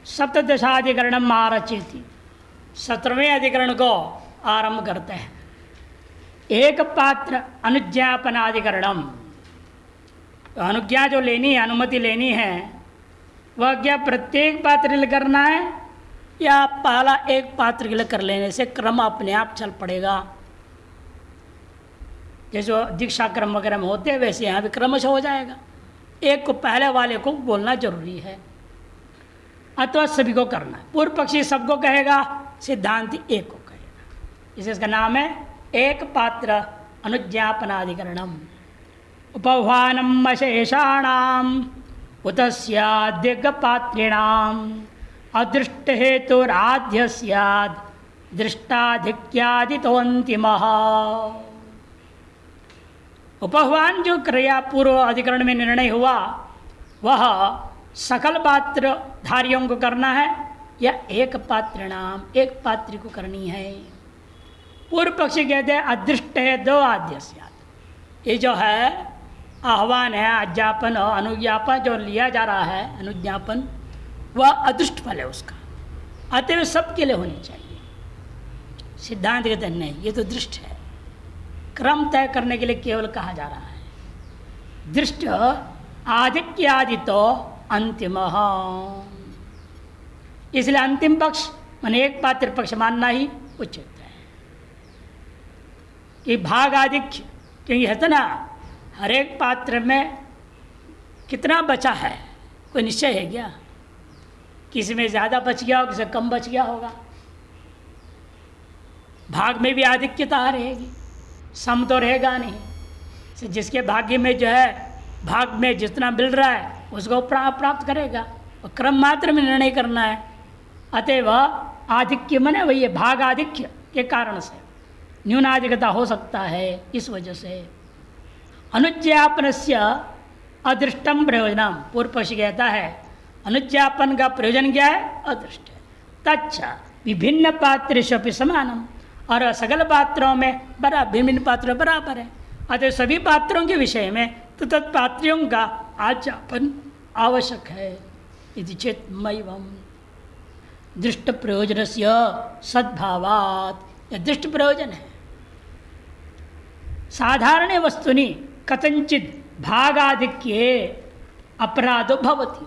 सप्तदशाधिकरणम आरचेति, 17वें अधिकरण को आरंभ करते हैं। एक पात्र अनुज्ञापनाधिकरणम, अनुज्ञा जो लेनी है, अनुमति लेनी है, वह क्या प्रत्येक पात्र के लिए करना है या पहला एक पात्र के लिए कर लेने से क्रम अपने आप चल पड़ेगा? जैसे दीक्षा क्रम वगैरह में होते हैं वैसे यहाँ भी क्रमश हो जाएगा। एक को पहले वाले को बोलना जरूरी है अथवा सभी को करना है। पूर्व पक्षी सबको कहेगा, सिद्धांति एक को कहेगा। इसका नाम है एक पात्र अनुज्ञापनाधिकरणम। उपह्वानम अशेषाणाम उतस्याद्यगपात्रिणाम अदृष्ट हेतुराध्य स्याद् दृष्टाधिक्यादितोऽन्तिमः। उपह्वान जो क्रिया पूर्व अधिकरण में निर्णय हुआ वह सकल पात्र धारियों को करना है या एक पात्र नाम एक पात्र को करनी है। पूर्व पक्षी कहते हैं अदृष्ट है दो आद्य स्यात्। ये जो है आह्वान है, अज्ञापन और अनुज्ञापन जो लिया जा रहा है, अनुज्ञापन वह अदृष्ट फल है उसका, अतएव सबके लिए होनी चाहिए। सिद्धांत कहते हैं नहीं, ये तो दृष्ट है, क्रम तय करने के लिए केवल कहा जा रहा है। दृष्ट आधिक्यादि तो अंतिम, इसलिए अंतिम पक्ष माने एक पात्र पक्ष मानना ही उचित है कि भाग आधिक्य, क्योंकि है ना हर एक पात्र में कितना बचा है कोई निश्चय है क्या? किसी में ज़्यादा बच गया होगा, किसी में कम बच गया होगा। भाग में भी आधिक्यता रहेगी, सम तो रहेगा नहीं। जिसके भाग्य में जो है भाग में जितना मिल रहा है उसको प्राप्त करेगा, और क्रम मात्र में निर्णय करना है। अतएव आधिक्य मने वही है, भाग आधिक्य के कारण से न्यूनाधिकता हो सकता है। इस वजह से अनुज्ञापनस्य अदृष्टम प्रयोजनम, पूर्व पक्षी कहता है अनुज्ञापन का प्रयोजन क्या है? अदृष्ट है। तच्च विभिन्न पात्रेषु अपि समानम, और सकल पात्रों में भिन्न पात्रों बराबर है। अतः सभी पात्रों के विषय में तो तत्पात्रों का आज्ञापन आवश्यक है। इति चेत्मैवम् दृष्ट प्रयोजनस्य सद्भावात्, यह दृष्ट प्रयोजन है। साधारण वस्तुनि कथंचित भागाधिक्ये अपराधो भवति,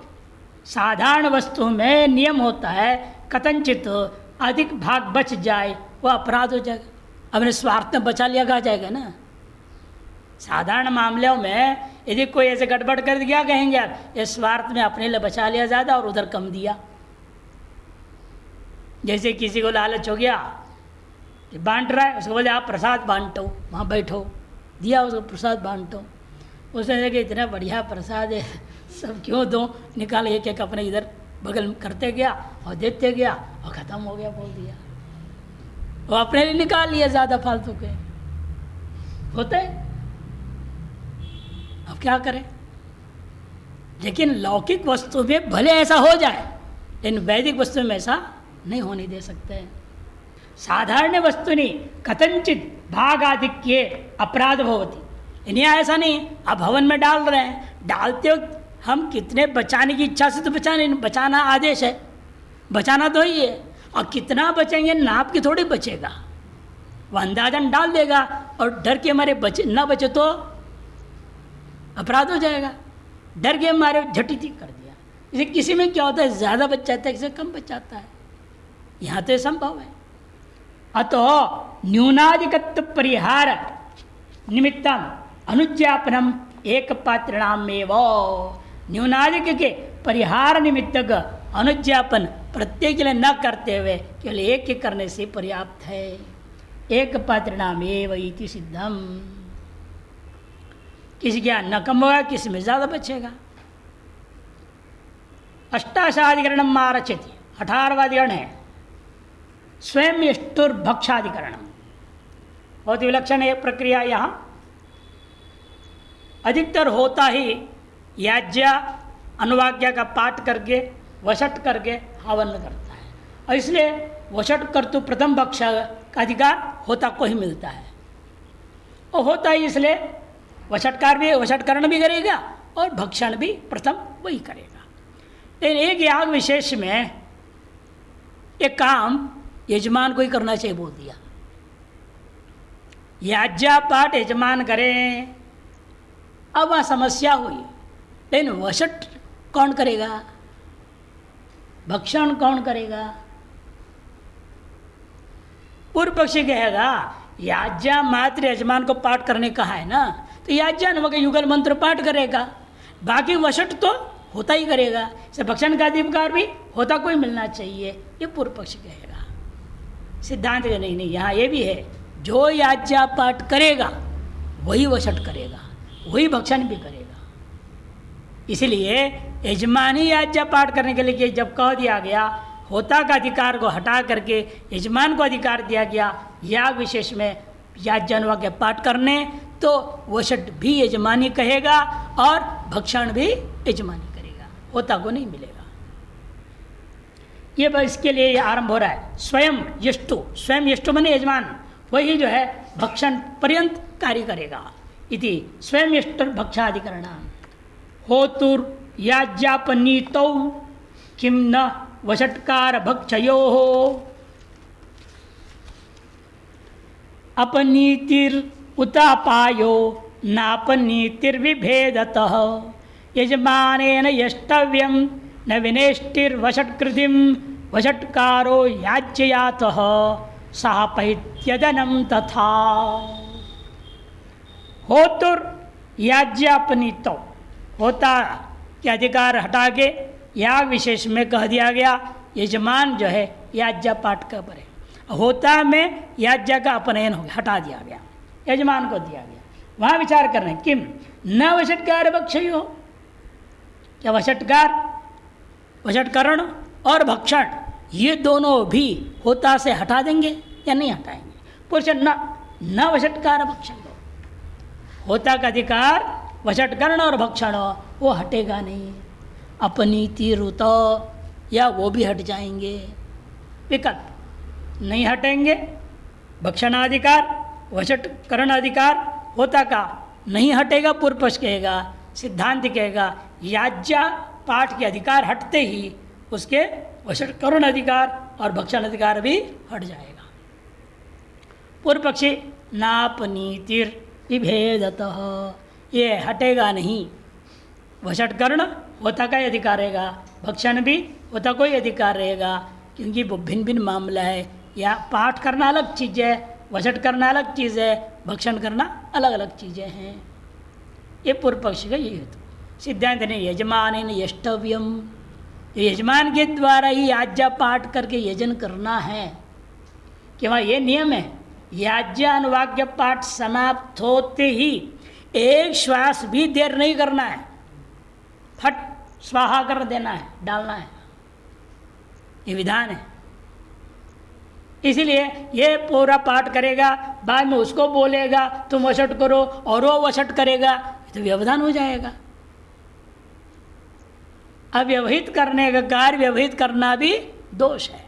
साधारण वस्तु में नियम होता है कथंचित अधिक भाग बच जाए वह अपराध हो जाएगा। अपने स्वार्थ में बचा लिया जाएगा ना। साधारण मामलों में यदि कोई ऐसे गड़बड़ कर दिया, कहेंगे यार ये स्वार्थ में अपने लिए बचा लिया ज़्यादा और उधर कम दिया। जैसे किसी को लालच हो गया बांट रहा है, उसको बोले आप प्रसाद बांटो, वहाँ बैठो, दिया उसको प्रसाद बांटो। उसने देखे इतना बढ़िया प्रसाद है, सब क्यों दो, निकाल एक एक अपने इधर बगल करते गया और देते गया और ख़त्म हो गया, बोल दिया। वो अपने लिए निकाल लिया ज़्यादा फालतू के होते। अब क्या करें? लेकिन लौकिक वस्तु में भले ऐसा हो जाए, लेकिन वैदिक वस्तु में ऐसा नहीं होने दे सकते। साधारण वस्तुनि कथंचित भागाधिक्ये अपराध भवति, इन्हें ऐसा नहीं अब हवन में डाल रहे हैं, डालते हो हम कितने बचाने की इच्छा से तो बचाना आदेश है, बचाना तो ही है। और कितना बचेंगे नाप के थोड़ी बचेगा, वह अंदाजन डाल देगा और डर के हमारे बचे ना बचे तो अपराध हो जाएगा। डर के हमारे झटिति कर दिया। इसे किसी में क्या होता है, ज़्यादा बच जाता है, किसी कम बच जाता है। यहाँ तो संभव है। अतो न्यूनाधिकत्व परिहार निमित्तम अनुज्ञापनम एक पात्रणामेव, न्यूनाधिक के परिहार निमित्त अनुज्ञापन प्रत्येक के लिए न करते हुए केवल एक के करने से पर्याप्त है। एक पात्रणामेव इति सिद्धम, किसी का न कम होगा, किसी में ज़्यादा बचेगा। अष्टाशाधिकरणम आरचति, 18वां अधिकरण है स्वयं यष्टुर्भक्षाधिकरण। बहुत ही विलक्षण है प्रक्रिया। यहाँ अधिकतर होता ही याज्ञा अनुवाज्ञा का पाठ करके वशट करके हवन करता है, और इसलिए वशट कर्तु प्रथम भक्ष का अधिकार होता को ही मिलता है। और होता ही इसलिए वशटकार भी वशटकरण भी करेगा और भक्षण भी प्रथम वही करेगा। लेकिन एक याग विशेष में ये काम यजमान को ही करना चाहिए बोल दिया। याज्ञा पाठ यजमान करें। अब वहाँ समस्या हुई, लेकिन वशट कौन करेगा, भक्षण कौन करेगा? पूर्व पक्षी कहेगा याज्ञा मात्र यजमान को पाठ करने कहा है ना, तो याज्ञा नमक युगल मंत्र पाठ करेगा, बाकी वशट तो होता ही करेगा। इसे भक्षण का अधिकार भी होता कोई मिलना चाहिए, ये पूर्व पक्ष कहेगा। सिद्धांत का नहीं, यहाँ ये भी है, जो याज्ञा पाठ करेगा वही वशट करेगा, वही भक्षण भी करेगा। इसलिए यजमानी याज्ञा पाठ करने के लिए जब कह दिया गया, होता का अधिकार को हटा करके यजमान को अधिकार दिया गया याग विशेष में याज्ञानुवाक्य पाठ करने, तो वशट भी यजमानी कहेगा और भक्षण भी यजमानी करेगा, होता को नहीं मिलेगा। ये बस इसके लिए आरंभ हो रहा है। स्वयं यष्टु, स्वयं यष्टु माने यजमान, वही जो है भक्षण पर्यंत कार्य करेगा। इति स्वयं यष्ट भक्षाधिकरण होतुर याज्ञापनीतौ किम न वषट्कार भक्षयो अपनीतिर उतापायो नापनीतिर्विभेदतः यजमानेन यष्टव्यम न विनेष्टिर्वषट्कृतिं वषट्कारो याज्ञयातः सापैत्यदनं तथा। होतुर याज्ञापनीतो, होता के अधिकार हटा के याग विशेष में कह दिया गया यजमान जो है याज्ञा पाठ का परे, होता में याज्ञा का अपनयन हो गया, हटा दिया गया, यजमान को दिया गया। वहाँ विचार कर रहे हैं किम न वषट्कार भक्षयो, क्या वषट्कार, वषट्करण और भक्षण ये दोनों भी होता से हटा देंगे या नहीं हटाएंगे? पुरुष न वषट्कार भक्षण, होता का अधिकार वषट्करण और भक्षण वो हटेगा नहीं। अपनीति रुत या वो भी हट जाएंगे, विकल्प नहीं हटेंगे। भक्षणाधिकार वषट्करण अधिकार होता का नहीं हटेगा, पूर्व पक्ष कहेगा, सिद्धांत कहेगा याज्ञा पाठ के अधिकार हटते ही उसके वषट्करण अधिकार और भक्षण अधिकार भी हट जाएगा। पूर्व पक्षी नापनीतिर विभेदतः, ये हटेगा नहीं। वषट्करण होता का ही अधिकार रहेगा, भक्षण भी होता को ही अधिकार रहेगा, क्योंकि वो भिन्न भिन्न मामला है। या पाठ करना अलग चीज़ है, वषट करना अलग चीज़ है, भक्षण करना अलग अलग चीज़ें हैं। ये पूर्व पक्ष का यही हेतु। सिद्धांत ने यजमान यष्टव्यम, यजमान के द्वारा ही याज्ञा पाठ करके यजन करना है। कि वहाँ ये नियम है, याज्ञा अनुवाक्य पाठ समाप्त होते ही एक श्वास भी देर नहीं करना है, फट स्वाहा कर देना है, डालना है, ये विधान है। इसलिए ये पूरा पाठ करेगा, बाद में उसको बोलेगा तुम वशट करो और वो वशट करेगा, तो व्यवधान हो जाएगा। अव्यवहित करने का कार्य व्यवहित करना भी दोष है।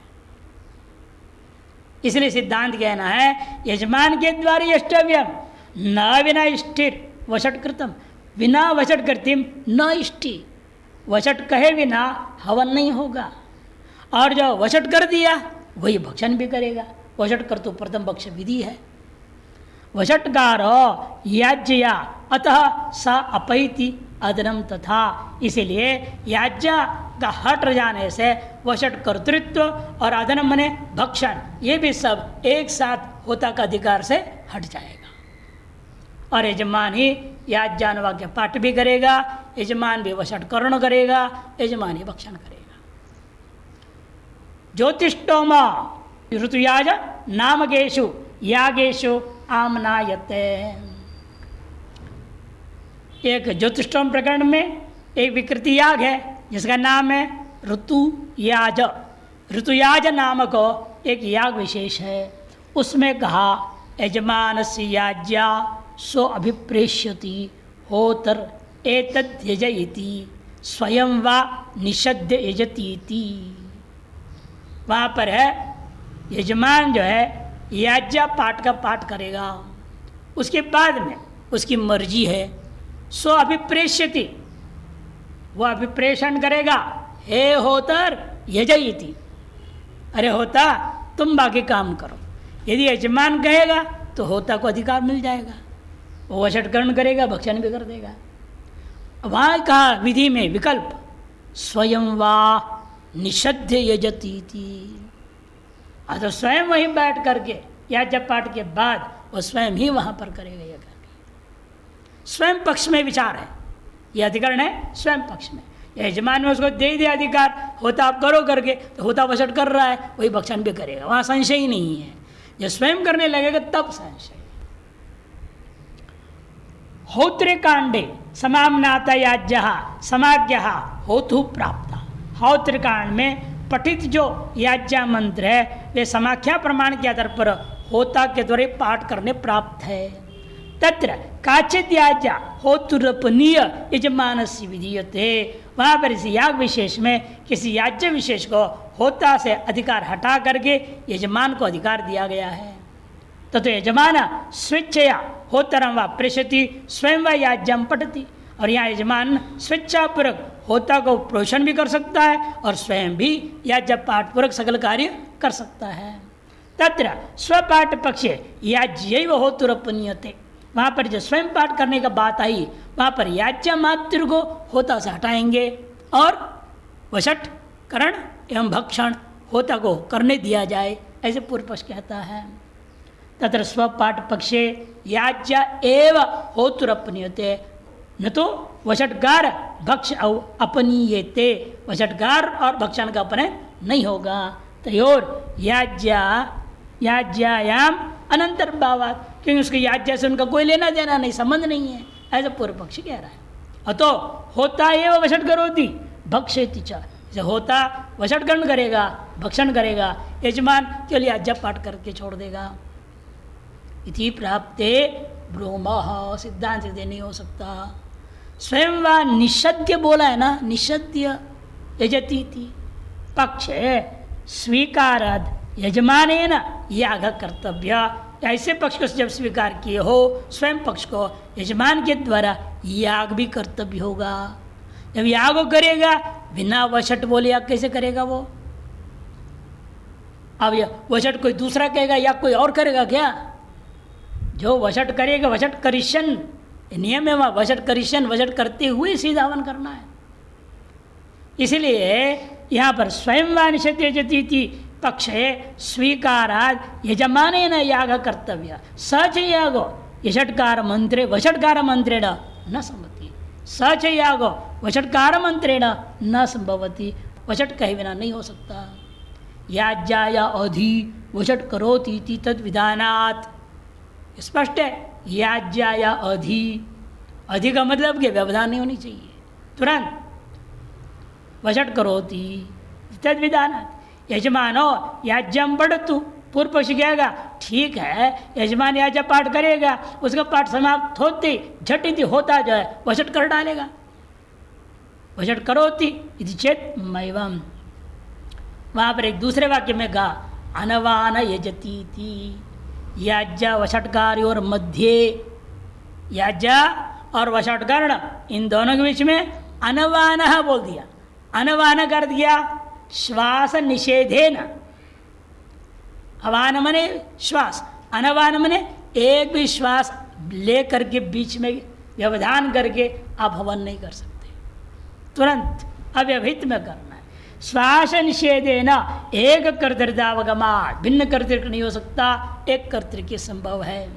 इसलिए सिद्धांत कहना है यजमान के द्वारा यष्टव्यम न विना इष्टिर वशट कृतम, बिना वशट कृतिम न इष्टि, वशट कहे बिना हवन नहीं होगा। और जो वशट कर दिया वही भक्षण भी करेगा। वशट कर तो प्रथम भक्ष विधि है। वशटकार याज्ञया अतः सा अपैति अदनम तथा, इसीलिए याज्ञा का हट जाने से वशट कर्तृत्व और अदनम मने भक्षण, ये भी सब एक साथ होता का अधिकार से हट जाएगा। और यजमान ही याज्ञानुवाक्य पाठ भी करेगा, यजमान भी वशट कर्ण करेगा, यजमान ही भक्षण करेगा। ज्योतिष्टोमा ऋतुयाज नामकेषु यागेषु आमनायते। एक ज्योतिष्टोम प्रकरण में एक विकृति याग है जिसका नाम है ऋतुयाज। ऋतुयाज नामक एक याग विशेष है। उसमें कहा यजमान से याज्ञा सो अभिप्रेष्यति होतर एतद् यजयति स्वयं वा निषद्य यजतीति। वहाँ पर है यजमान जो है याज्ञा पाठ का पाठ करेगा, उसके बाद में उसकी मर्जी है सो अभिप्रेष्यति, वह अभिप्रेषण करेगा, हे होतर यजयति, अरे होता तुम बाकी काम करो। यदि यजमान कहेगा तो होता को अधिकार मिल जाएगा, वो वशटकरण करेगा, भक्षण भी कर देगा। वहाँ कहा विधि में विकल्प, स्वयं वा निषद्य यजती थी। तो स्वयं वहीं बैठ करके या जब पाठ के बाद वो स्वयं ही वहाँ पर करेगा यह करके। स्वयं पक्ष में विचार है, यह अधिकरण है स्वयं पक्ष में। यजमान में उसको दे दिया अधिकार, होता आप करो करके, तो होता वशट कर रहा है, वही भक्षण भी करेगा, वहाँ संशय ही नहीं है। जब स्वयं करने लगेगा तब संशय। होत्रे कांडे समाम्नाता याज्ञ समाज्ञ होतु प्राप्त। होत्र कांड में पठित जो याज्ञा मंत्र है वे समाख्या प्रमाण के आधार पर होता के द्वारा पाठ करने प्राप्त है। तत्र काचित याज्ञा होतुरपनीय यजमानस्य विधीयते। वहाँ पर इस याग विशेष में किसी याज्ञ विशेष को होता से अधिकार हटा करके यजमान को अधिकार दिया गया है। ततो यजमान स्वेच्छया होतरम व प्रेषति स्वयं व याज्ञाम पठति। और यहाँ यजमान स्वेच्छापूर्वक होता को पोषण भी कर सकता है और स्वयं भी याज्ञ पाठपूर्वक सकल कार्य कर सकता है। तत्र स्वपाठ पक्षे याज्ञैव होतुरपनीयते। वहाँ पर जो स्वयं पाठ करने का बात आई, वहाँ पर याज्ञा मात्र को होता से हटाएंगे और वशट करण एवं भक्षण होता को करने दिया जाए, ऐसे पूर्व पक्ष कहता है। तत्र स्वपाठ पक्षे याज्ञा एव होतुरपनीयते न तो वशटकार भक्ष अपनीयते। वशटकार और भक्षण का अपने नहीं होगा। तयोर याज्ञायाम अनंतर भावात, क्योंकि उसकी याज्ञा से उनका कोई लेना देना नहीं, संबंध नहीं है, ऐसा पूर्व पक्षी कह रहा है। अतो होता एवं वशट करोति भक्षेति च। होता वशटकरण करेगा, भक्षण करेगा, यजमान केवल याज्ञा पाठ करके छोड़ देगा। इति प्राप्ते ब्रूमः, सिद्धांत से नहीं हो सकता। स्वयं व निषद्य बोला है ना, निषद्य यजती थी पक्ष स्वीकाराद यजमानेन याग कर्तव्य। ऐसे पक्ष को जब स्वीकार किए हो स्वयं पक्ष को, यजमान के द्वारा याग भी कर्तव्य होगा। जब याग करेगा बिना वशट बोले याग कैसे करेगा वो? अब वशट कोई दूसरा कहेगा या कोई और करेगा क्या? जो वशट करेगा, वशट करिशन नियम है, वहाँ वशट करिशन, वशट करते हुए सीधा हवन करना है। इसलिए यहाँ पर स्वयं व निषद्य यजती थी पक्ष स्वीकाराद यजमानेन याग कर्तव्य। सच यागो यशटकार मंत्रे वशटकार मंत्रेण न संभवति। सच यागो वशटकार मंत्रेण न संभवति। वशट कहे बिना नहीं हो सकता। याज्ञाया अधि वशट करोति तद विधानात्। स्पष्ट है, याज्ञाया अधि, अधि का मतलब कि व्यवधान नहीं होनी चाहिए, तुरंत वशट करोति तद विधानात्। यजमानो याज्ञाम पढ़तु, पूर्व पक्षी कहेगा ठीक है, यजमान याज्ञा पाठ करेगा, उसका पाठ समाप्त होते झटिति होता जो है वशट कर डालेगा। वशट करोति इति चेत मैवम। वहाँ पर एक दूसरे वाक्य में कहा अनवान यजती थी। याज्ञा वशटकार्योर मध्य, याज्ञा और वशटकर्ण इन दोनों के बीच में अनवान बोल दिया। अनवान कर दिया श्वास निषेधेन। अवान मने श्वास, अनवान मने एक भी श्वास ले करके बीच में व्यवधान करके आप हवन नहीं कर सकते, तुरंत अव्यवहित में करना है। श्वास निषेधेन एक कर्तृदावगमात्, भिन्न कर्तृक नहीं हो सकता, एक कर्तृक संभव है।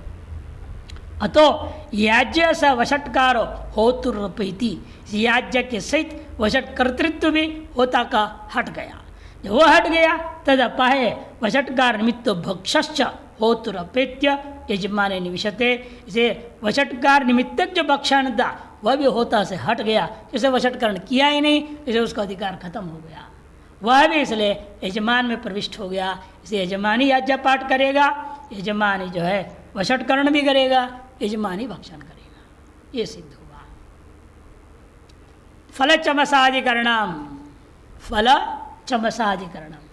अतो याज्ञ स वशटकारो होतुरपैति, याज्ञ के सहित वशट कर्तृत्व भी होता का हट गया। जब वो हट गया तद अपाय वशटकार निमित्त भक्षश्च होतुरपेत्य यजमाने निविशते। इसे वशटकार निमित्तक जो भक्षण था वह भी होता से हट गया, जैसे वशटकरण किया ही नहीं, इसे उसका अधिकार खत्म हो गया, वह भी इसलिए यजमान में प्रविष्ट हो गया। इसे यजमानी याज्ञा पाठ करेगा, यजमानी जो है वशटकरण भी करेगा, यजमानी भक्षण करेगा, ये सिद्ध हुआ। फल चमसाधिकरणम, फल चमसाधिकरणम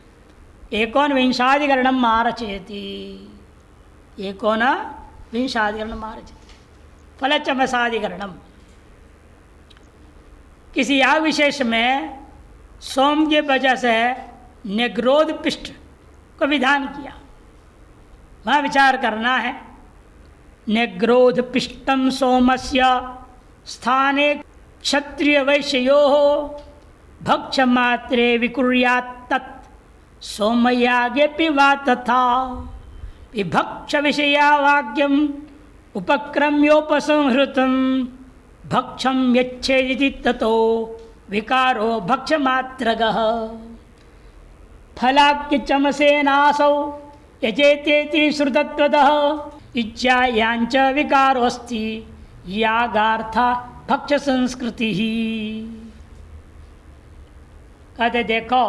एकोनविंशाधिकरणम आरचयति। एकोनविंशाधिकरणम आरचयति। फल चमसाधिकरणम, किसी याग विशेष में सोम के वजह से निग्रोध पिष्ट को विधान किया। वहाँ विचार करना है। निग्रोध पिष्टम सोमस्य स्थाने क्षत्रिय वैश्यो भक्ष मात्रे विकुर्यात् तत् सोमयागे पिवा तथा विभक्ष विषया वाक्यम उपक्रम्योपसंहृतम भक्षम यच्छेदिति ततो विकारो भक्ष मात्रगः फलाक्य चमसेनासौ यजेतेति श्रुतत्वतः इच्छायांच विकारोस्ति यागार्था भक्ष संस्कृति ही। कहते देखो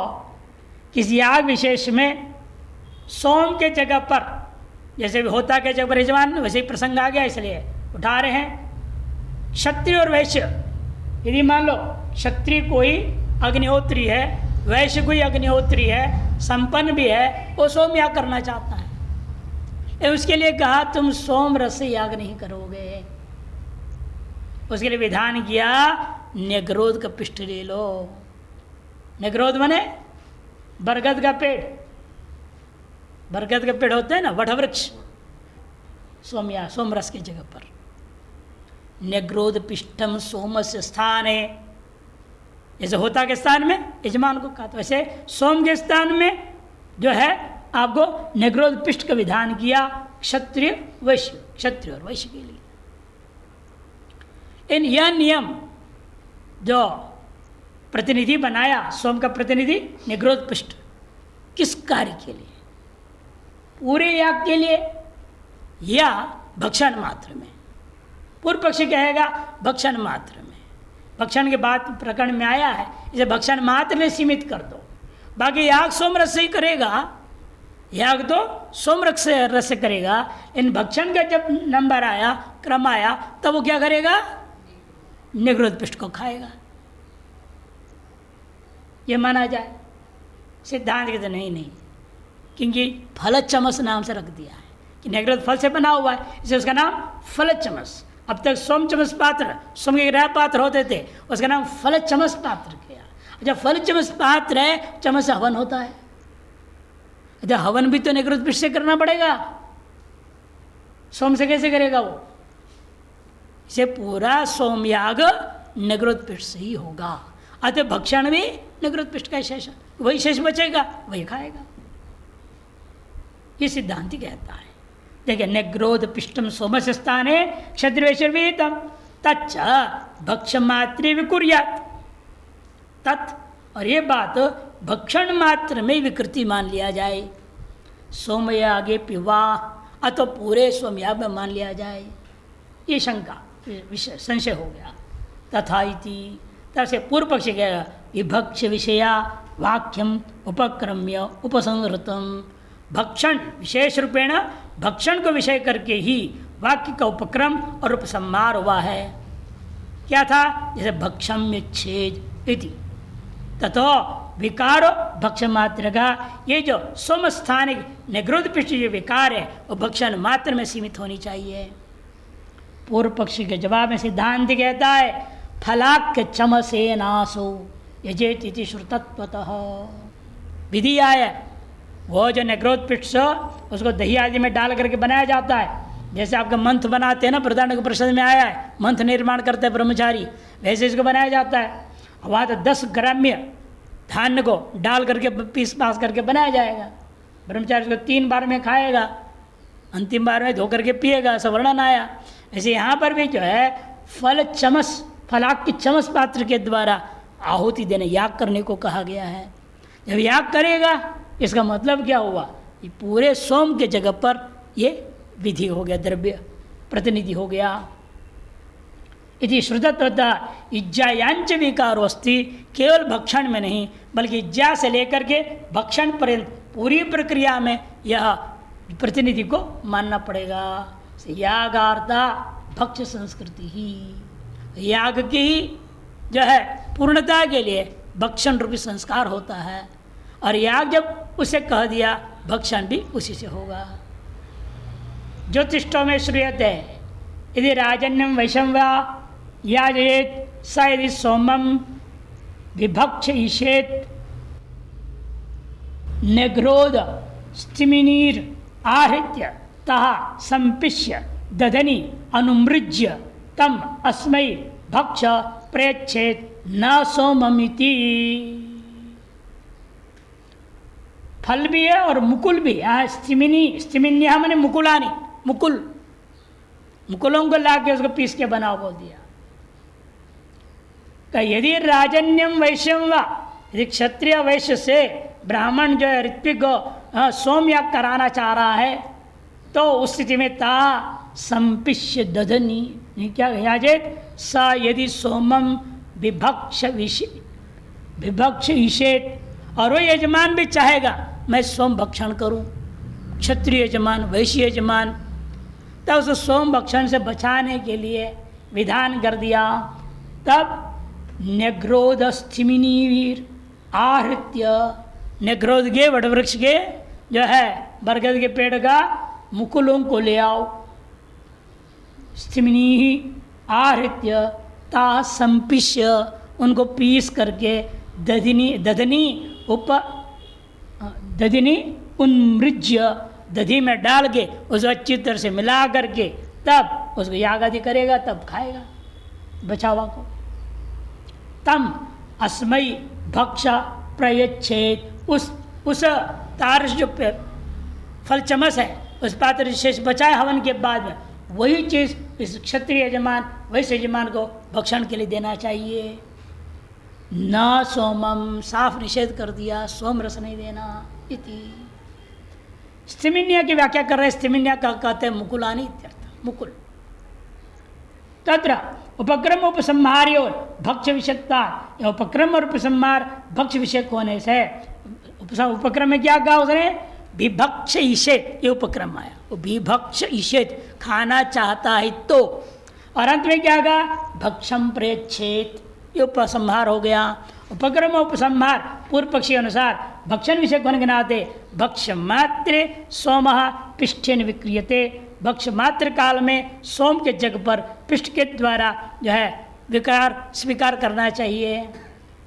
किसी याग विशेष में सोम के जगह पर, जैसे भी होता के जगह पर यजमान, वैसे ही प्रसंग आ गया इसलिए उठा रहे हैं। क्षत्रिय और वैश्य, यदि मान लो क्षत्रिय कोई अग्निहोत्री है, वैश्य कोई अग्निहोत्री है, संपन्न भी है, वो सोम याग करना चाहता है। उसके लिए कहा तुम सोम रस से याग नहीं करोगे। उसके लिए विधान किया निग्रोध का पिष्ट ले लो। निग्रोध माने बरगद का पेड़, बरगद का पेड़ होता है ना, वट वृक्ष, सोम रस की जगह पर। निग्रोध पिष्टम सोमस्य स्थान है, जैसे होता के स्थान में यजमान को कहा, वैसे सोम के स्थान में जो है आपको निग्रोध पिष्ट का विधान किया क्षत्रिय वैश्य, क्षत्रिय और वैश्य के लिए। इन यह नियम जो प्रतिनिधि बनाया, सोम का प्रतिनिधि निग्रोध पिष्ट, किस कार्य के लिए? पूरे याग के लिए या भक्षण मात्र में? पूर्व पक्षी कहेगा भक्षण मात्र में। भक्षण के बाद प्रकरण में आया है, इसे भक्षण मात्र में सीमित कर दो। बाकी याग सोम रस से ही करेगा, याग तो सोम रस से करेगा। इन भक्षण का जब नंबर आया, क्रम आया, तब वो क्या करेगा? निग्रोध पिष्ट को खाएगा। ये माना जाए? सिद्धांत कहते नहीं, क्योंकि फल चमस नाम से रख दिया है कि निग्रोध फल से बना हुआ है, इसलिए उसका नाम फल चमस। अब तक सोम चमस पात्र, सोम के ग्रह पात्र होते थे, उसका नाम फल चमस पात्र किया। जब फल चमस पात्र है, चमस से हवन होता है, जब हवन भी तो निग्रोध पिष्ट से करना पड़ेगा, सोम से कैसे करेगा वो? इसे पूरा सोमयाग निग्रोध पिष्ट से ही होगा। अतः भक्षण भी निग्रोध पिष्ट का शेष, वही शेष बचेगा, वही खाएगा। ये सिद्धांति कहता है। देखिए, निग्रोध पिष्टम सोमस्य स्थाने क्षत्रियवैश्यर्विहितम तच्च भक्ष मात्रे विकुर्यात् तत्, और ये बात भक्षण मात्र में विकृति मान लिया जाए। सोमयागे पिवा, अतो पूरे सोमयाग में मान लिया जाए, ये शंका, विषय संशय हो गया। तथा इति, तब से पूर्व पक्ष कहेगा विभक्ष विषया वाक्यम उपक्रम्य उपसंहृतम। भक्षण विशेष रूपेण भक्षण को विषय करके ही वाक्य का उपक्रम और उपसंहार हुआ है। क्या था? जैसे भक्षम यच्छेद इति ततो विकारो भक्ष मात्र का, ये जो सोमस्थानिक निग्रोध पिष्ट जो विकार है वो भक्षण मात्र में सीमित होनी चाहिए। पूर्व पक्षी के जवाब में सिद्धांत कहता है फलाक्य चमसे नासो यजेत इति श्रुतत्वतः। विधि आया, वो जो निग्रोध पिष्ट उसको दही आदि में डाल करके बनाया जाता है। जैसे आपका मंथ बनाते हैं ना, प्रधान के प्रसाद में आया है, मंथ निर्माण करते हैं ब्रह्मचारी, वैसे इसको बनाया जाता है। वहाँ तो 10 ग्राम्य धान्य को डाल करके पीस पास करके बनाया जाएगा। ब्रह्मचारी उसको 3 बार में खाएगा, अंतिम बार में धो करके पिएगा, ऐसा वर्णन आया। ऐसे यहाँ पर भी जो है फल चमस, फलाक्य चमस पात्र के द्वारा आहुति देने, याग करने को कहा गया है। जब याग करेगा, इसका मतलब क्या हुआ? ये पूरे सोम के जगह पर ये विधि हो गया, द्रव्य प्रतिनिधि हो गया। इति श्रुतत्वता इज्जायांच विकारो अस्ति, केवल भक्षण में नहीं बल्कि इज्जा से लेकर के भक्षण पर्यंत पूरी प्रक्रिया में यह प्रतिनिधि को मानना पड़ेगा। यागार्था भक्ष संस्कृति ही, याग की ही जो है पूर्णता के लिए भक्षण रूपी संस्कार होता है, और याग जब उसे कह दिया, भक्षण भी उसी से होगा। ज्योतिष्ठों में श्रूयते यदि राजन्यम वैशम वा याजयेत स यदि सोमम विभक्ष ईशेत निग्रोध स्तिमिनीर आहृत्य तः संपिष्य दधनी अनुमृज्य तम अस्मै भक्ष प्रयच्छेद न सोममिति। फल भी है और मुकुल भी। यहाँ स्तिमिन्या मैंने मुकुलानी, मुकुलों को ला के उसको पीस के बनाओ बोल दिया। यदि राजन्यम वैश्यम व यदि क्षत्रिय वैश्य से ब्राह्मण जो है ऋत्विक सोमयाग कराना चाह रहा है तो उस स्थिति में ता संपिष्य दधनी क्या याजेत सा यदि सोमम विभक्ष ईशेत और वो यजमान भी चाहेगा मैं सोम भक्षण करूं, क्षत्रिय यजमान वैश्य यजमान, तब उस सोम भक्षण से बचाने के लिए विधान कर दिया। तब न्यग्रोधस्थिमिनीवीर आहृत्य, न्यग्रोध के वटवृक्ष के जो है बरगद के पेड़ का मुकुलों को ले आओ, स्थिमिनी आहृत्य ता संपिष्य उनको पीस करके दधिनी उन्मृज्य दधी में डाल के उसको अच्छी तरह से मिला करके तब उसको याग आदि करेगा, तब खाएगा बचावा को। तम अस्मयी भक्ष प्रयच्छेद उस तारस जो फल चमस है उस पात्र शेष बचाए हवन के बाद में वही चीज़ इस क्षत्रिय यजमान वैश्य यजमान को भक्षण के लिए देना चाहिए। न सोमम साफ निषेध कर दिया, सोम रस नहीं देना इति। स्थिमिन्या की व्याख्या कर रहे, स्थिमिन्या का कहते हैं मुकुलानी इत्यर्थ, मुकुल। तत्र उपक्रम उपसंहार और भक्ष विषयता, उपक्रम और उपसंहार भक्ष विषय होने से उपक्रम में क्या कहा उसने, विभक्ष ईशेत, ये उपक्रम आया, वो विभक्ष ईशेत खाना चाहता है तो, और अंत में क्या कहा भक्षम प्रयच्छेत, ये उपसंहार हो गया। उपक्रम उपसंहार पूर्व पक्षी अनुसार भक्षण विषय होने के नाते भक्ष मात्र सोम पिष्ठेन विक्रियते, भक्ष मात्र काल में सोम के जग पर पिष्ठ के द्वारा जो है विकार स्वीकार करना चाहिए।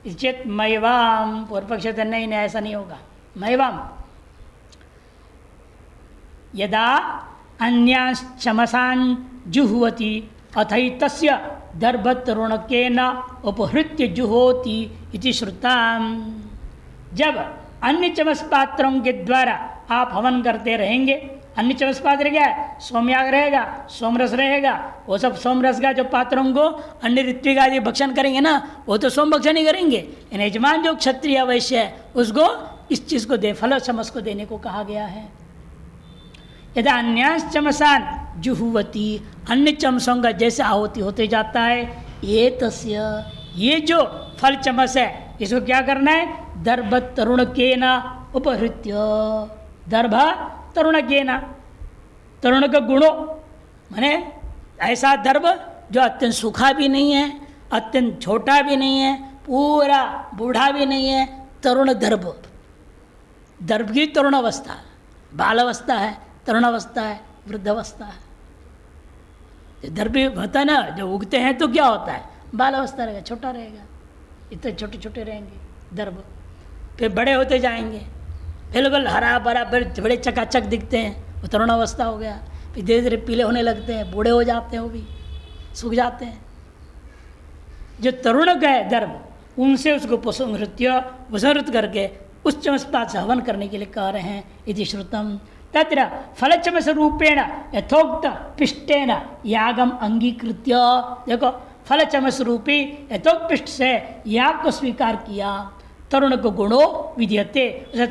चेत मैवाम, पूर्व पक्ष नहीं नहीं ऐसा नहीं होगा। मैवाम यदा अन्यांश्चमसान् जुह्वति अथैतस्य दर्भतरुणकेन उपहृत्य जुहोति इति श्रुताम्। जब अन्य चमस पात्रों के द्वारा आप हवन करते रहेंगे, अन्य चमस पात्र क्या है, सोमयाग रहेगा, सोमरस रहेगा, वो सब सोमरस का जो पात्रों को अन्य ऋत्विक आदि भक्षण करेंगे ना, वो तो सोम भक्षण ही करेंगे। यजमान जो क्षत्रिय वैश्य है उसको इस चीज़ को दे, फल चमस को देने को कहा गया है। यदा अन्यांश चमसान जुहुवती, अन्य चमसों का जैसे आहुति होते जाता है, ये तस्य, ये जो फल चमस है इसको क्या करना है, दर्भ तरुण के न उपहृत्य, दर्भ तरुण के न, तरुण का गुणों माने ऐसा दर्भ जो अत्यंत सूखा भी नहीं है, अत्यंत छोटा भी नहीं है, पूरा बूढ़ा भी नहीं है, तरुण दर्भ, दर्भ की तरुण अवस्था, बाल अवस्था है, तरुण अवस्था है, वृद्ध अवस्था है। दर्भ होता है ना, जो उगते हैं तो क्या होता है, बाल अवस्था रहेगा, छोटा रहेगा, इतने छोटे छोटे रहेंगे दर्भ, फिर बड़े होते जाएंगे, बिल्कुल हरा भरा, बड़े चकाचक दिखते हैं, वो तरुण अवस्था हो गया। फिर धीरे धीरे पीले होने लगते हैं, बूढ़े हो जाते हैं, वो भी सूख जाते हैं। जो तरुण गए दर्भ, उनसे उसको वसंहृत करके उस चमस्पात से हवन करने के लिए कह रहे हैं। इति श्रुतम तत्र फलचमस रूपेण यथोक्त पिष्टेन यागम अंगीकृत्य, देखो फलचमस रूपी यथोक्त पिष्ट से याग को स्वीकार किया। तरुण को गुणों विधीयते,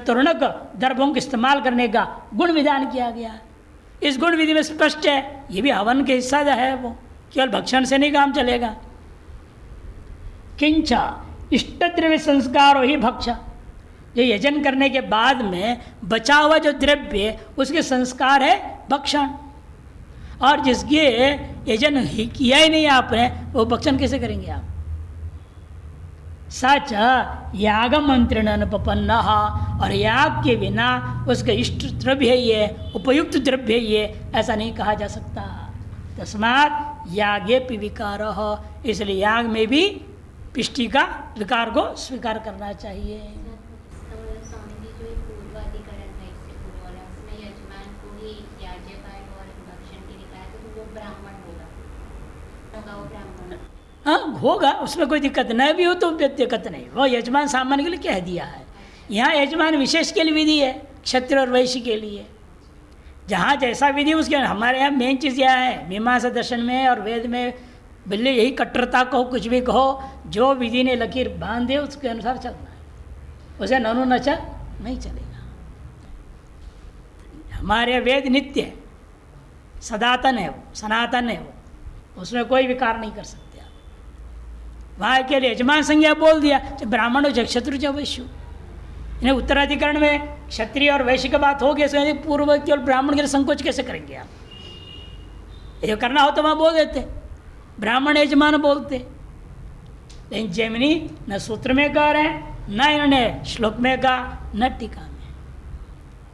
तरुण को दर्भों का इस्तेमाल करने का गुण विधान किया गया। इस गुण विधि में स्पष्ट है ये भी हवन के हिस्सा है, वो केवल भक्षण से नहीं काम चलेगा। किंच इष्टद्रव्य संस्कारो ही भक्ष, जो यजन करने के बाद में बचा हुआ जो द्रव्य उसके संस्कार है भक्षण, और जिसके यजन ही किया ही नहीं आपने वो भक्षण कैसे करेंगे आप। सच याग मंत्रण अनुपन्न, और याग के बिना उसका इष्ट द्रव्य है ये, उपयुक्त द्रव्य है ये, ऐसा नहीं कहा जा सकता। तस्मात् यागे पि विकार, इसलिए याग में भी पिष्टि का विकार को स्वीकार करना चाहिए। हाँ होगा, उसमें कोई दिक्कत न भी हो तो दिक्कत नहीं, वो यजमान सामान्य के लिए कह दिया है। यहाँ यजमान विशेष के लिए विधि है, क्षत्रिय और वैश्य के लिए। जहाँ जैसा विधि उसके, हमारे यहाँ मेन चीज़ यह है मीमांसा दर्शन में और वेद में, भले यही कट्टरता कहो कुछ भी कहो, जो विधि ने लकीर बांध दे उसके अनुसार चलना है, उसे ननु नचा नहीं चलेगा। हमारे वेद नित्य है, सनातन है, वो सनातन है, वो उसमें कोई विकार नहीं कर सकते आप। वहाँ के लिए यजमान संज्ञा बोल दिया, चाहे ब्राह्मण हो चाहे क्षत्रिय चाहे वैश्य हो। इन्हें उत्तराधिकरण में क्षत्रिय और वैश्य की बात होगी, इसमें पूर्व व्यक्ति और ब्राह्मण के लिए संकोच कैसे करेंगे आप? ये करना हो तो वहाँ बोल देते, ब्राह्मण यजमान बोलते। लेकिन जैमिनी न सूत्र में कह रहे हैं, न इन्होंने श्लोक में कहा, न टीका में।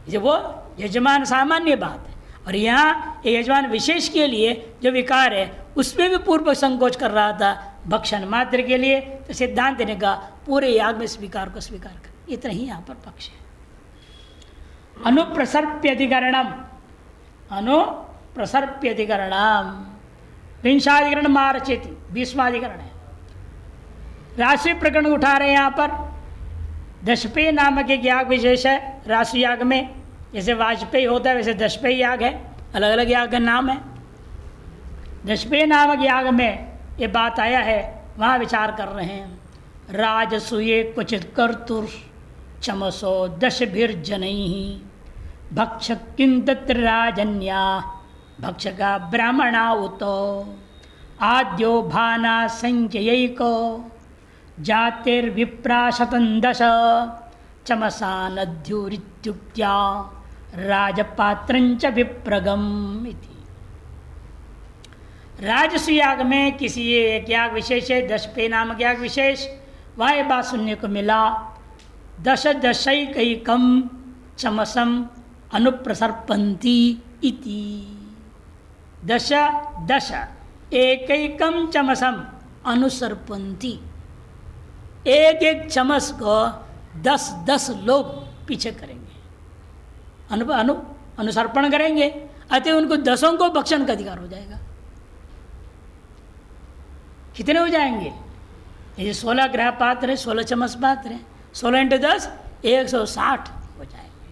ये वो यजमान सामान्य बात है, और यहाँ ये यजमान विशेष के लिए जो विकार है उसमें भी पूर्व संकोच कर रहा था भक्षण मात्र के लिए, तो सिद्धांत ने कहा पूरे याग में इस विकार को स्वीकार कर। इतना ही यहाँ पर पक्ष है। अनुप्रसर्प्यधिकरणम, अनुप्रसर्प्यधिकरणम विंशाधिकरण मारचेति, 20वां है। राशि प्रकरण उठा रहे हैं यहाँ पर। दशपेय नामक एक याग विशेष है राशि याग में, जैसे वाजपेयी होता है वैसे दशपेय याग है, अलग अलग याग का नाम है। दशपेय नामक याग में ये बात आया है, वहाँ विचार कर रहे हैं। राजसूये क्वचित कर्तुर चमसो दशभिर्जनैः भक्ष किं तत्र राजन्या भक्षका ब्राह्मणा उतो आद्यो भाना संख्यैको जातिर्विप्राशतं दश चमसानध्युरित्युक्त्या राजपात्रंच विप्रगम इति। राजस्व याग में किसी एक याग विशेष है, दशपेय नामक याग विशेष, वहाँ ये बात सुनने को मिला, दश दशैकैकम चमसम अनुप्रसर्पन्ति इति। दश दश एकैकम चमसम अनुसर्पन्ति, एक एक चमस को 10-10 लोग पीछे करेंगे, अनुसर्पण करेंगे, अतः उनको 10 को भक्षण का अधिकार हो जाएगा। कितने हो जाएंगे? ये 16 ग्रह पात्र है, 16 चमस पात्र है, 16 × 10 160 हो जाएंगे।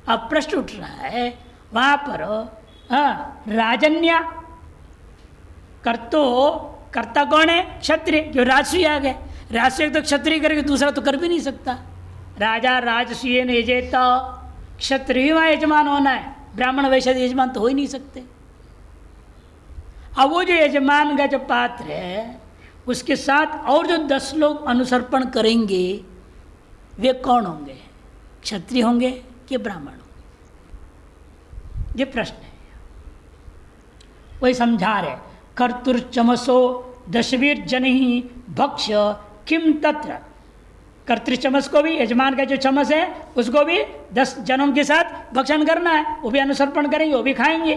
अब प्रश्न उठ रहा है वहाँ पर, राजन्या कर्ता कौन है? क्षत्रिय, क्यों राजस्व याग है। राजस्व तो क्षत्रिय करेगा, दूसरा तो कर भी नहीं सकता। राजा राजस्वीय ने यजेता, क्षत्रिय वहाँ यजमान होना है, ब्राह्मण वैश्य यजमान तो हो ही नहीं सकते। अब वो जो यजमान का जो पात्र है उसके साथ और जो 10 लोग अनुसर्पण करेंगे वे कौन होंगे? क्षत्रिय होंगे कि ब्राह्मण होंगे? ये प्रश्न है, वही समझा रहे। कर्तुर्चमसो दशवीर जनि भक्ष किम तत्र, कर्तृचमस को भी, यजमान का जो चमस है उसको भी 10 जनों के साथ भक्षण करना है, वो भी अनुसर्पण करेंगे, वो भी खाएंगे।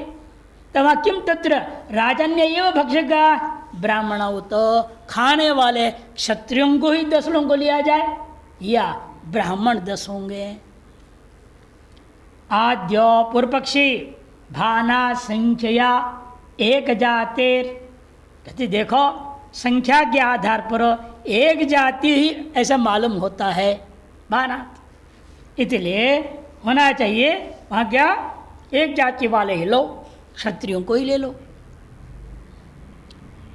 तब किम तत्र राजन्य एवं भक्षका ब्राह्मण हो, तो खाने वाले क्षत्रियों को ही 10 लोगों को लिया जाए या ब्राह्मण 10 होंगे? आद्यो पूर्व पक्षी भाना संख्या एक जातिर, कहते देखो संख्या के आधार पर एक जाति ही ऐसा मालूम होता है भाना, इसलिए होना चाहिए वहाँ क्या एक जाति वाले ही लो, क्षत्रियों को ही ले लो।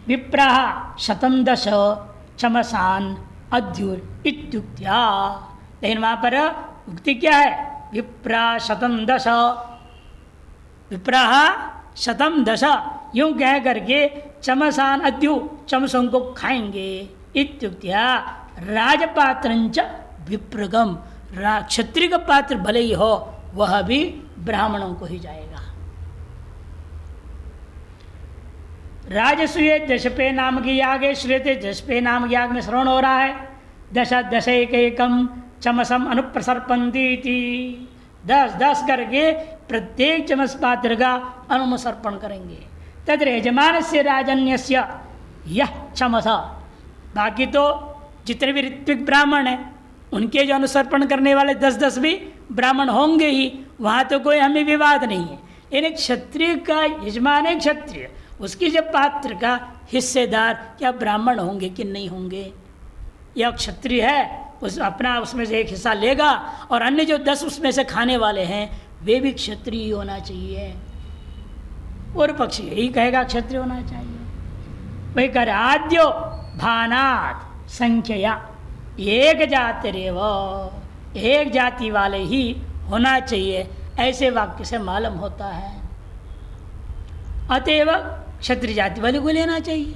विप्राह 110 चमसान अध्युर इत्युक्त्या, लेकिन वहाँ पर उक्ति क्या है? विप्रा 110, विप्राह 110 यूं कह करके चमसान अद्यु, चमसों को खाएंगे। इत्युक्त्या राजपात्रंच विप्रगम, क्षत्रिय का पात्र भले ही हो वह भी ब्राह्मणों को ही जाएगा। राजसूय दशपेय नाम की याग है, श्रेते दशपेय नाम की याग में श्रवण हो रहा है। दश दशैकैकम चमसम अनुप्रसर्पन्ति, 10-10 करके प्रत्येक चमस पात्र का अनुसर्पण करेंगे। तत्र यजमान से राजन्यस्य यह चमस, बाकी तो जितने भी ऋत्विक ब्राह्मण हैं उनके जो अनुसर्पण करने वाले 10-10 भी ब्राह्मण होंगे ही, वहाँ तो कोई हमें विवाद नहीं है। यानी क्षत्रिय का यजमान है क्षत्रिय, उसकी जब पात्र का हिस्सेदार क्या ब्राह्मण होंगे कि नहीं होंगे, या क्षत्रिय है उस अपना उसमें से एक हिस्सा लेगा, और अन्य जो 10 उसमें से खाने वाले हैं वे भी क्षत्रिय होना चाहिए। और पक्ष यही कहेगा क्षत्रिय होना चाहिए। वही कर आद्यो भानात संख्या एक जाति रेव, एक जाति वाले ही होना चाहिए, ऐसे वाक्य से मालूम होता है। अतएव क्षत्रिय जाति वाले को लेना चाहिए।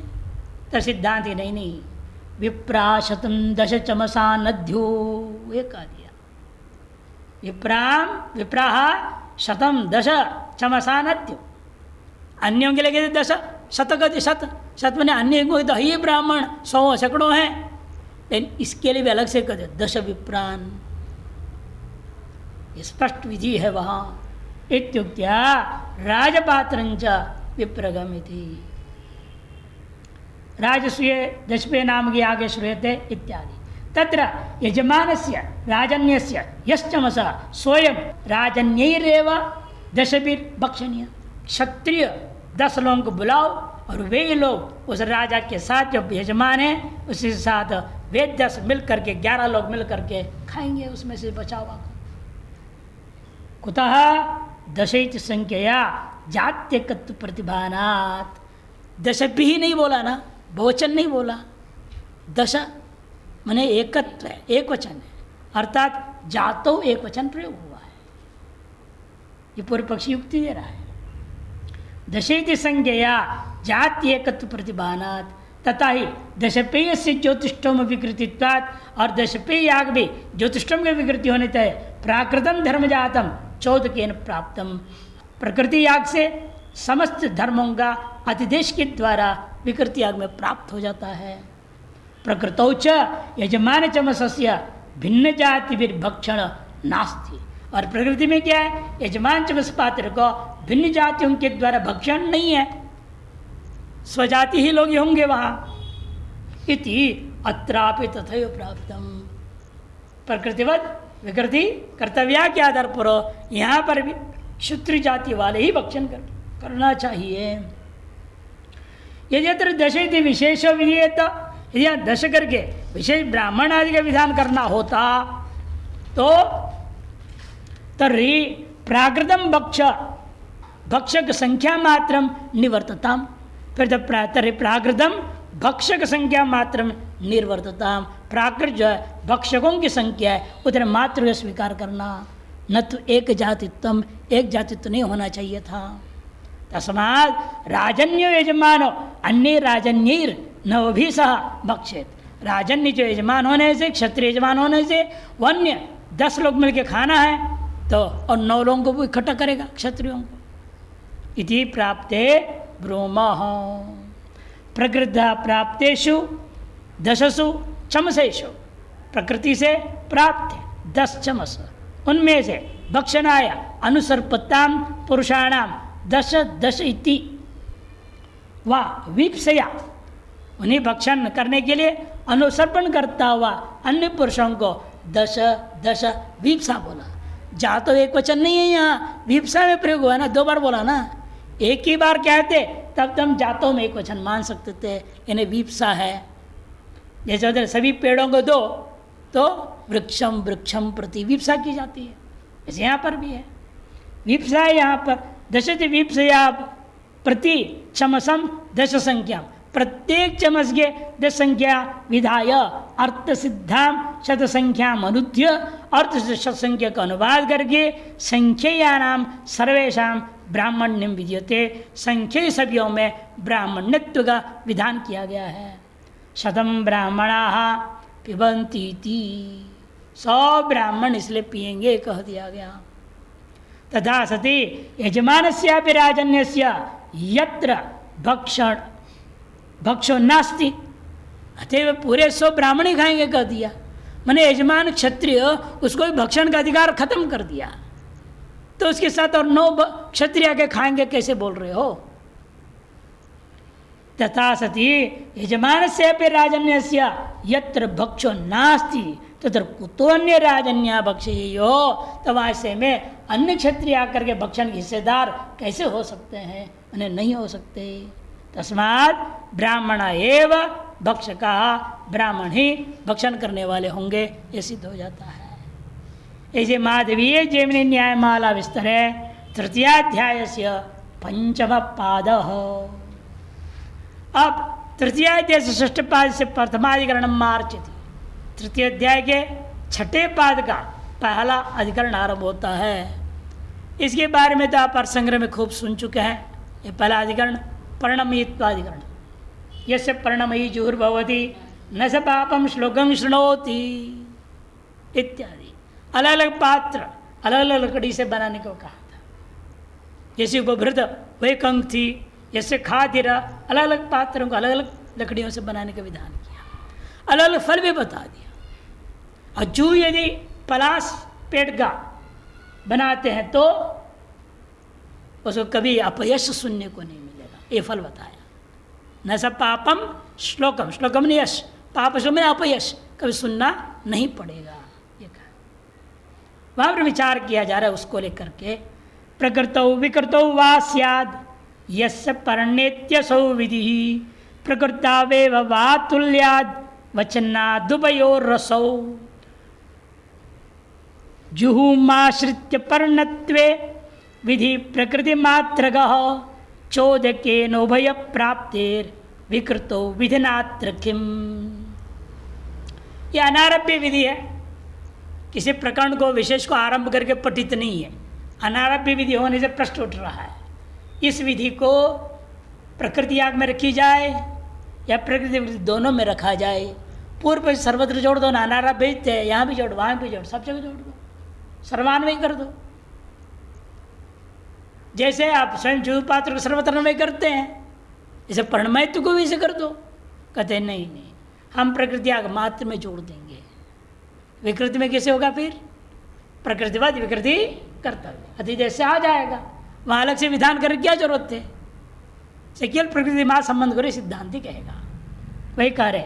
तो सिद्धांत ही नहीं विप्राशतम 10 चमसा नद्यो, ये कह दिया। विप्राह शतम 10 चमसा नद्यो, अन्यों के लगे 10 शतगति शत मैंने अन्य को तो ही ब्राह्मण 100 सैकड़ों हैं, लेकिन इसके लिए भी अलग से कहते 10 विप्रान, स्पष्ट विधि है वहाँ। इत्युक्त्या राजपात्रंच विप्रगमिति, राजसूय दशपे नाम के आगे श्रूयते इत्यादि। तत्र यजमानस्य राजन्यस्य यश्चमस स्वयं राजन्यैरेव 10 भक्षणीय। क्षत्रिय 10 लोगों को बुलाओ और वे लोग उस राजा के साथ जो यजमान है उसी के साथ वे 10 मिल करके 11 लोग मिल करके खाएंगे, उसमें से बचावा। कुतः 10 संख्या जात्यकत्व प्रतिभानात्, 10 भी ही नहीं बोला ना, बहुवचन नहीं बोला, 10 माने एकत्व है, एक वचन है, अर्थात जातो एक वचन प्रयोग हुआ है। ये पूर्व पक्षी युक्ति दे रहा है। 10 संज्ञया जाति एकत्व प्रतिभानात् तथा ही 10पेय से ज्योतिष्टोम विकृतित्वात्, और 10पेय याग भी ज्योतिष्टोम के विकृति होने तय प्राकृतम धर्मजातम चौदकेन प्राप्तम, प्रकृति याग से समस्त धर्मों का अतिदेश के द्वारा विकृति याग में प्राप्त हो जाता है। प्रकृतौ च यजमान चमसस्य भिन्न जाति भक्षण नास्ति, और प्रकृति में क्या है, यजमान चमस पात्र को भिन्न जातियों के द्वारा भक्षण नहीं है, स्वजाति ही लोग होंगे वहाँ। इति अत्रापि तथैव प्राप्तम, प्रकृतिवत विकृति कर्तव्य के आधार पर यहाँ पर भी क्षत्रिय जाति वाले ही भक्षण करना चाहिए। यदि अत्र 10 विशेष विधेयत, यदि 10 करके विशेष ब्राह्मण आदि का विधान करना होता तो तर्हि प्राकृतम भक्षक संख्या मात्रम निवर्तताम, फिर तर्हि प्राकृतम भक्षक संख्या मात्रम निर्वर्तताम, प्राकृत जो है भक्षकों की संख्या है उधर मात्र को स्वीकार करना, न तो एक जातित्व, एक जातित्व नहीं होना चाहिए था। तस्मात् राजन्य यजमानो अन्य राजन्यैर नवभी सह भक्षेत, राजन्य जो यजमान होने से, क्षत्रिय यजमान होने से वन्य 10 लोग मिलके खाना है तो, और 9 लोगों को भी इकट्ठा करेगा क्षत्रियों को। इति प्राप्ते ब्रूमः प्रकृत प्राप्तेषु 10 चमसेषु, प्रकृति से प्राप्त 10 चमस, उनमें से भक्षणाय अनुसर्पताम पुरुषाणाम 10 इति वा वीप्सया, उन्हें भक्षण करने के लिए अनुसर्पण करता हुआ अन्य पुरुषों को 10 वीप्सा बोला। जा तो एक वचन नहीं है, यहाँ वीप्सा में प्रयोग हुआ ना, 2 बार बोला ना, एक ही बार कहते तब तुम जातों में एक वचन मान सकते थे, इन्हें वीप्सा है। जैसे उधर सभी पेड़ों को दो तो वृक्षम प्रति वीप्सा की जाती है, जैसे यहाँ पर भी है वीप्सा है। यहाँ पर 10 वीप्सया प्रति चमसम 10 संख्या, प्रत्येक चमस के 10 संख्या विधाय अर्थ सिद्धाम शत संख्या अनुद्य, अर्थ से शत संख्या का अनुवाद करके संख्यानाम सर्वेशम ब्राह्मण्यम विद्यते, संख्या सभ्यों में ब्राह्मण्यत्व का विधान किया गया है। शतम ब्राह्मणाः पिबन्तीति, 100 ब्राह्मण इसलिए पिएंगे कह दिया गया। तथा सति यजमानस्यापि राजन्यस्य यत्र भक्षो नास्ति, अतएव पूरे 100 ब्राह्मण ही खाएंगे कह दिया, मैंने यजमान क्षत्रिय उसको भी भक्षण का अधिकार खत्म कर दिया, तो उसके साथ और 9 क्षत्रिय के खाएंगे कैसे बोल रहे हो। तथा सति यजमानस्यापि राजन्यस्य यत्र भक्षो नास्ति तत्र कुतोन्य राजन्य भक्षेयो, तब ऐसे में अन्य क्षत्रिय आकर के भक्षण के हिस्सेदार कैसे हो सकते हैं, उन्हें नहीं हो सकते। तस्मात् ब्राह्मण एव भक्षका, ब्राह्मण ही भक्षण करने वाले होंगे, ये सिद्ध हो जाता है। ऐसे माधवीय जैमिनी न्यायमाला विस्तर है तृतीयाध्याय से पंचम पाद। अब तृतीयाध्याय से षष्ठ पाद से प्रथमाधिकरण मार्चित, तृतीय अध्याय के छठे पाद का पहला अधिकरण आरंभ होता है। इसके बारे में तो आप संग्रह में खूब सुन चुके हैं। ये पहला अधिकरण परिणमयित्वाधिकरण, यस्य परिणमयी जुहुर्भवति न स पापम श्लोकम शृणोति इत्यादि। अलग अलग पात्र अलग अलग लकड़ी से बनाने को कहा था। जैसे उपभृत वही कंक थी, जैसे खातिर, अलग अलग पात्रों को अलग अलग लकड़ियों से बनाने का विधान किया। अलग अलग फल भी बता दिया। और जू यदि पलाश पेड़ का बनाते हैं तो उसको कभी अपयश सुनने को नहीं मिलेगा, ये फल बताया। न सब पापम श्लोकम, श्लोकम नहीं यश, पाप में अपयश कभी सुनना नहीं पड़ेगा, ये कहा। वहाँ पर विचार किया जा रहा है उसको लेकर के। प्रकृतौ विकृतौ वा स्याद् यस्य परिणेत्यसौ विधि प्रकृतावेव वा तुल्याद् वचनादुभयोरसौ जुहुमाश्रित्य पर्णत्वे विधि प्रकृति मात्रगः चोदकेनोभय प्राप्तेर विकृतो विधिनात्र किम। यह अनारभ्य विधि है, किसी प्रकरण को विशेष को आरंभ करके पठित नहीं है। अनारभ्य विधि होने से प्रश्न उठ रहा है, इस विधि को प्रकृति याग में रखी जाए या प्रकृति विधि दोनों में रखा जाए। पूर्व सर्वत्र जोड़ दो ना, अनारभ्य थे यहाँ भी जोड़ वहाँ भी जोड़, सब जगह जोड़ दो, सर्वान्वय कर दो। जैसे आप स्वयं जीव पात्र को सर्वतरन्वय करते हैं, जैसे परिणमयत्व को भी इसे कर दो। कहते नहीं नहीं, हम प्रकृति याग मात्र में जोड़ देंगे। विकृति में कैसे होगा फिर? प्रकृतिवाद विकृति कर्तव्य अतिदेश से आ जाएगा, वहाँ अलग से विधान करने क्या जरूरत है? से केवल प्रकृति माँ संबंध करे सिद्धांति कहेगा। वही कह रहे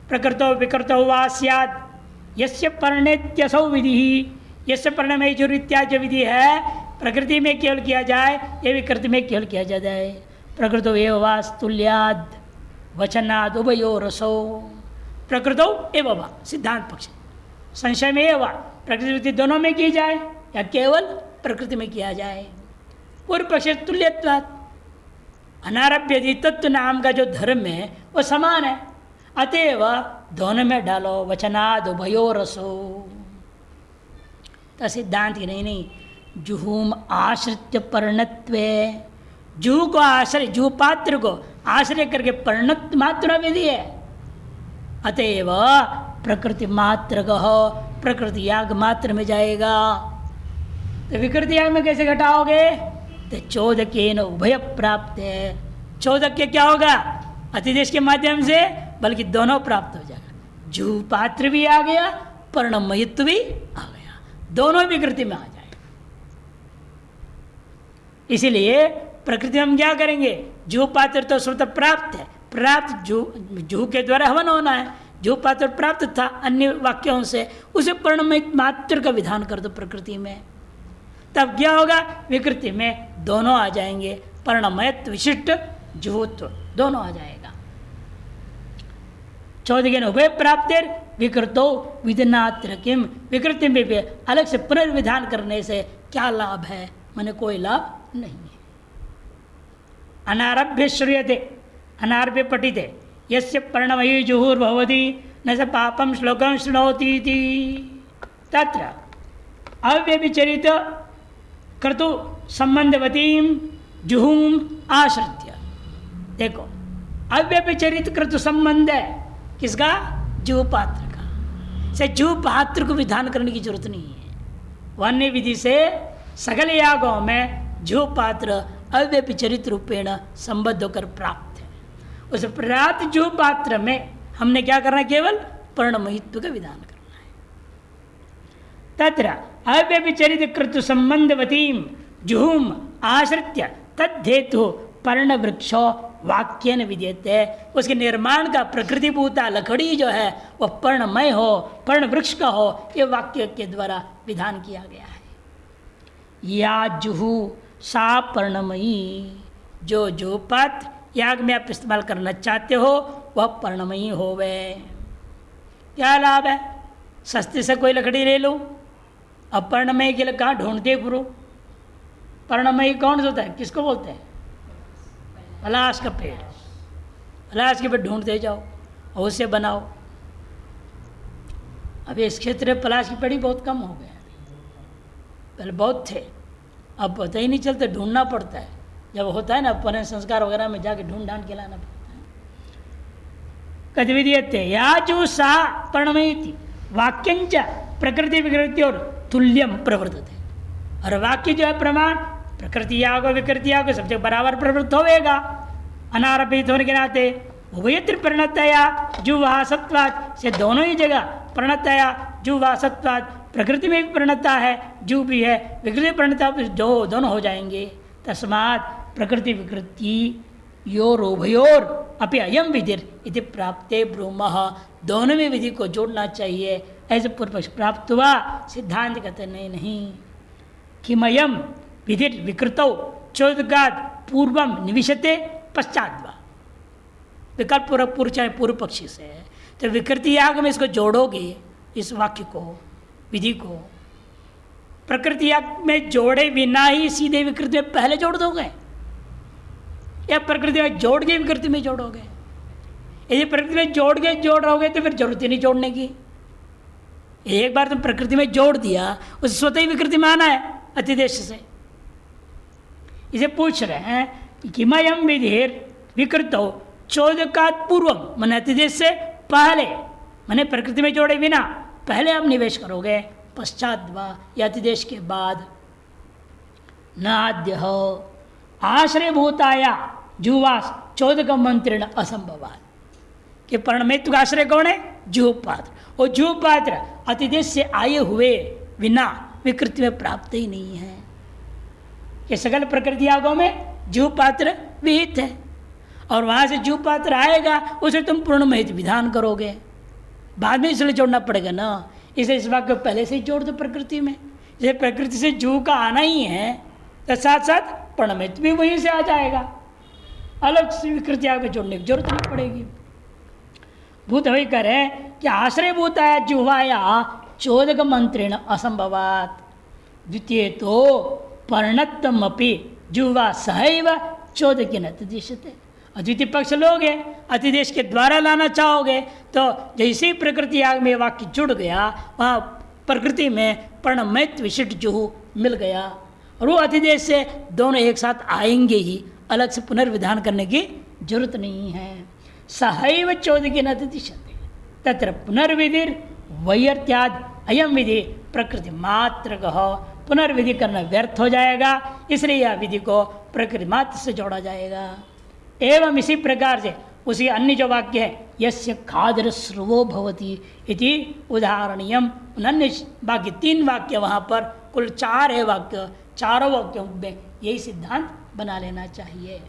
प्रकृतो विकृतो वा स्याद् यस्य परिणेत्यसौ विधि, यस्य परिणमय जो इत्यादि विधि है प्रकृति में केवल किया जाए, ये विकृति में केवल किया जाए। प्रकृतो एव वा तुल्याद् वचनाद् उभयोरसौ, प्रकृतो एव वा सिद्धांत पक्ष, संशय में एव प्रकृति दोनों में की जाए या केवल प्रकृति में किया जाए। पूर्व पक्ष तुल्यत्वात्, अनारभ्य तत्व नाम का जो धर्म है वो समान है, अतएव दोनों में डालो वचनाद उभयोरसो। तो सिद्धांत की नहीं, जुहूम आश्रित्य परिणत्वे, जूह को आश्रय, जूह पात्र को आश्रय करके परिणत मात्र विधि है। अतएव प्रकृति मात्र कहो, प्रकृति याग मात्र में जाएगा। तो विकृति याग में कैसे घटाओगे? तो चोदकेन उभय प्राप्त है। चोदक क्या होगा? अतिदेश के माध्यम से, बल्कि दोनों प्राप्त हो जाएगा। जूह पात्र भी आ गया, परिणमयित्व भी आ गया, दोनों विकृति में आ जाएगा। इसीलिए प्रकृति हम क्या करेंगे? जूह पात्र तो श्रुत प्राप्त है, प्राप्त जूह के द्वारा हवन होना है। जूह पात्र प्राप्त था अन्य वाक्यों से, उसे परिणमयित मात्र का विधान कर दो प्रकृति में, तब क्या होगा? विकृति में दोनों आ जाएंगे, परिणमयत्व विशिष्ट जुहत्व दोनों आ जाएगा। चौदह उभय प्राप्तिर विकृतो विधिनात्र किम, विकृति में भी अलग से पुनर्विधान करने से क्या लाभ है? माने कोई लाभ नहीं है। अनारभ्य श्रूयते, अनारभ्य पठिते, यस्य परिणमयी जुहुर्भवति न स पापम श्लोकम शृणोति इति। तत्र अव्यभिचरित क्रतु संबंधवतीं जुहुम आश्रित्य, देखो अव्यभिचरित क्रतु संबंध है किसका? जूह पात्र का। से जूह पात्र को विधान करने की जरूरत नहीं है। वन्य विधि से सगल यागों में जूह पात्र अव्यभिचरित रूपेण संबद्ध होकर प्राप्त है। उस प्राप्त जूह पात्र में हमने क्या करना है? केवल परिणमयित्व का विधान करना है। तत्र अव्यभिचरित कृत संबंधवतीं जुहुम आश्रित्य तद्धेतु पर्णवृक्षो वाक्येन विद्यते, उसके निर्माण का प्रकृतिभूता लकड़ी जो है वह पर्णमय हो, पर्ण वृक्ष का हो, ये वाक्य के द्वारा विधान किया गया है। या जुहू सा पर्णमयी, जो पात्र याग में आप इस्तेमाल करना चाहते हो वह पर्णमयी होवे। क्या लाभ है? सस्ते से कोई लकड़ी ले लो, अब पर्णमयी के लिए कहाँ ढूंढते पुरु? पर्णमयी कौन होता है, किसको बोलते हैं? पलाश का पेड़, पलाश के पेड़ ढूंढते जाओ और उससे बनाओ। अभी इस क्षेत्र में पलाश के पेड़ ही बहुत कम हो गए, पहले बहुत थे, अब पता ही नहीं चलता, ढूंढना पड़ता है। जब होता है ना अपने संस्कार वगैरह में जाके ढूंढ ढांड के लाना पड़ता है। कद्विदीयते या जो सा पर्णमयी थी वाक्यंच प्रकृति विकृति और तुल्यम प्रवर्तते। और वाक्य जो है प्रमाण प्रकृति याग और विकृति याग सब जगह बराबर प्रवृत्त होगा। अनारपित होने के नाते उभयत्र प्रणतया जुवा सत्वाद से दोनों ही जगह प्रणतया जुवा सत्वाद, प्रकृति में भी प्रणता है, जू भी है, विकृति प्रणता जो दोनों हो जाएंगे। तस्मात् प्रकृति विकृति योरोभयोर अपि अयम विधिर इति प्राप्ते ब्रूमः। दोनों में विधि को जोड़ना चाहिए, ऐसे पूर्व पक्ष प्राप्त हुआ। सिद्धांत कहते नहीं किमयम विधिर विकृतौ चोदगाद पूर्वम निविशते पश्चाद्वा। विकल्प पूर्व पक्षी से है, तो विकृति याग में इसको जोड़ोगे, इस वाक्य को, विधि को प्रकृति याग में जोड़े बिना ही सीधे विकृति में पहले जोड़ दोगे, या प्रकृति में जोड़ के विकृति में जोड़ोगे? यदि प्रकृति में जोड़ के जोड़ रहोगे तो फिर जरूरत ही नहीं जोड़ने की। एक बार तुम प्रकृति में जोड़ दिया, उसे स्वतः ही विकृति में आना है अतिदेश से। इसे पूछ रहे हैं कि मयम विधिर विकृतो चोदकात पूर्वम, मन अतिदेश से पहले, मैंने प्रकृति में जोड़े बिना पहले आप निवेश करोगे, पश्चात वा या अतिदेश के बाद। नाद्य आश्रय भूताया जुवास चोदक मंत्रण असंभवात। कि पर्णमेत्व का आश्रय कौन है? जुह पात्र। वो जुह पात्र अतिदेश से आए हुए बिना विकृति में प्राप्त ही नहीं है। कि सकल प्रकृति यागों में जुह पात्र विहित है, और वहाँ से जुह पात्र आएगा, उसे तुम पूर्णमहित विधान करोगे, बाद में इसलिए जोड़ना पड़ेगा ना। इसे इस वाक्य को पहले से ही जोड़ दो प्रकृति में। जैसे प्रकृति से जुह का आना ही है, तो साथ साथ पर्णमहित भी वहीं से आ जाएगा, अलग से विकृति याग में जोड़ने की जरूरत नहीं पड़ेगी। भूत वही करे कि आश्रय भूताया जुह्वाया चोदक मंत्रेण असंभवात। द्वितीय तो पर्णत्तमपि जुह्वा सहैव चोदकेन अतिदेशते। द्वितीय पक्ष लोगे, अतिदेश के द्वारा लाना चाहोगे, तो जैसे ही प्रकृति याग में वाक्य जुड़ गया, वहाँ प्रकृति में पर्णमयत्व विशिष्ट जुह मिल गया, और वो अतिदेश से दोनों एक साथ आएंगे ही, अलग से पुनर्विधान करने की जरूरत नहीं है। सहैव चोदकेन अतिदिशते तत्र पुनर्विधिर वैयर्त्याद अयम विधि प्रकृति मात्र कह। पुनर्विधि करना व्यर्थ हो जाएगा, इसलिए यह विधि को प्रकृति मात्र से जोड़ा जाएगा। एवं इसी प्रकार से उसी अन्य जो वाक्य है यस्य खादर स्रुवो भवति इति उदाहरणीयम, अन्य बाकी 3 वाक्य वहाँ पर कुल 4 है वाक्य, चारों वाक्यों में यही सिद्धांत बना लेना चाहिए।